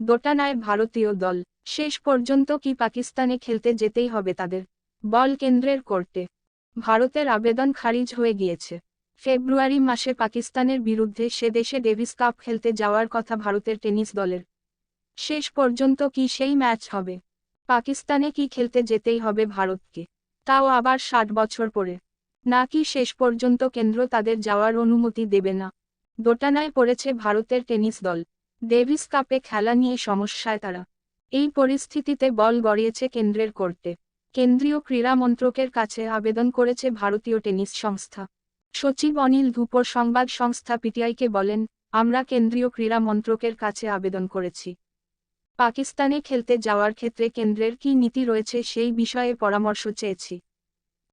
দোটানায় ভারতীয় দল, শেষ পর্যন্ত কি পাকিস্তানে খেলতে যেতেই হবে তাদের? বল কেন্দ্রের কোর্টে। ভারতের আবেদন খারিজ হয়ে গিয়েছে। ফেব্রুয়ারি মাসে পাকিস্তানের বিরুদ্ধে সে দেশে ডেভিস কাপ খেলতে যাওয়ার কথা ভারতের টেনিস দলের। শেষ পর্যন্ত কি সেই ম্যাচ হবে? পাকিস্তানে কি খেলতে যেতেই হবে ভারতকে, তাও আবার 60 বছর পরে? নাকি শেষ পর্যন্ত কেন্দ্র তাদের যাওয়ার অনুমতি দেবে না? দোটানায় পড়েছে ভারতের টেনিস দল। ডেভিস কাপে খেলা নিয়ে সমস্যায় তারা। এই পরিস্থিতিতে বল গড়িয়েছে কেন্দ্রের কোর্টে। কেন্দ্রীয় ক্রীড়া মন্ত্রকের কাছে আবেদন করেছে ভারতীয় টেনিস সংস্থা। সচিব অনিল ধুপর সংবাদ সংস্থা পিটিআইকে বলেন, আমরা কেন্দ্রীয় ক্রীড়া মন্ত্রকের কাছে আবেদন করেছি। পাকিস্তানে খেলতে যাওয়ার ক্ষেত্রে কেন্দ্রের কী নীতি রয়েছে সেই বিষয়ে পরামর্শ চেয়েছি।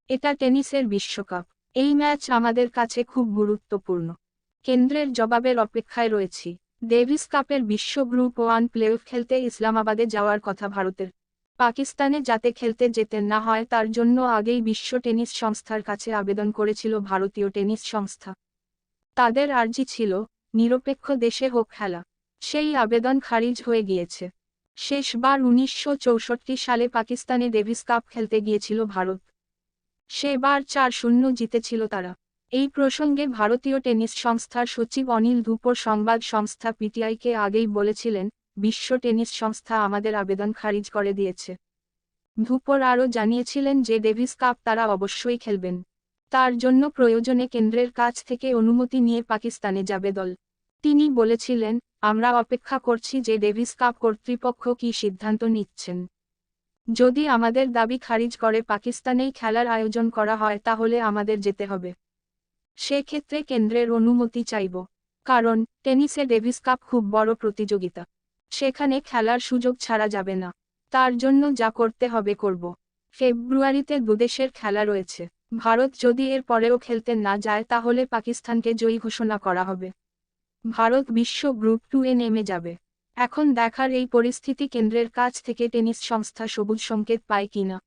এটা টেনিসের বিশ্বকাপ, এই ম্যাচ আমাদের কাছে খুব গুরুত্বপূর্ণ। কেন্দ্রের জবাবের অপেক্ষায় রয়েছি। ডেভিস কাপের বিশ্ব গ্রুপ 1 প্লেঅফ খেলতে ইসলামাবাদে যাওয়ার কথা ভারতের। পাকিস্তানে যাতে খেলতে যেতে না হয় তার জন্য আগেই বিশ্ব টেনিস সংস্থার কাছে আবেদন করেছিল ভারতীয় টেনিস সংস্থা। তাদের আর্জি ছিল, নিরপেক্ষ দেশে হোক খেলা। সেই আবেদন খারিজ হয়ে গিয়েছে। শেষবার 1964 সালে পাকিস্তানে ডেভিস কাপ খেলতে গিয়েছিল ভারত। সেবার 4-0 জিতেছিল তারা। এই প্রসঙ্গে ভারতীয় টেনিস সংস্থার সচিব অনিল ধুপর সংবাদ সংস্থা পিটিআইকে আগেই বলেছিলেন, বিশ্ব টেনিস সংস্থা আমাদের আবেদন খারিজ করে দিয়েছে। ধুপর আরও জানিয়েছিলেন যে ডেভিস কাপ তারা অবশ্যই খেলবেন। তার জন্য প্রয়োজনে কেন্দ্রের কাছ থেকে অনুমতি নিয়ে পাকিস্তানে যাবে দল। তিনি বলেছিলেন, আমরা অপেক্ষা করছি যে ডেভিস কাপ কর্তৃপক্ষ কী সিদ্ধান্ত নিচ্ছেন। যদি আমাদের দাবি খারিজ করে পাকিস্তানেই খেলার আয়োজন করা হয় তাহলে আমাদের যেতে হবে। সেক্ষেত্রে কেন্দ্রের অনুমতি চাইব। কারণ টেনিসে ডেভিস কাপ খুব বড় প্রতিযোগিতা। সেখানে খেলার সুযোগ ছাড়া যাবে না। তার জন্য যা করতে হবে করব। ফেব্রুয়ারিতে দুদেশের খেলা রয়েছে। ভারত যদি এর পরেও খেলতে না যায় তাহলে পাকিস্তানকে জয়ী ঘোষণা করা হবে। ভারত বিশ্ব গ্রুপ 2-এ নেমে যাবে। এখন দেখার এই পরিস্থিতি কেন্দ্রের কাছ থেকে টেনিস সংস্থা সবুজ সংকেত পায় কিনা।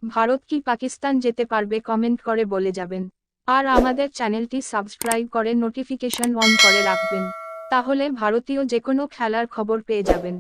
ভারত কি পাকিস্তান যেতে পারবে কমেন্ট করে বলে যাবেন। আর আমাদের চ্যানেলটি সাবস্ক্রাইব করে নোটিফিকেশন অন করে রাখবেন। তাহলে ভারতীয় যে কোনো খেলার খবর পেয়ে যাবেন।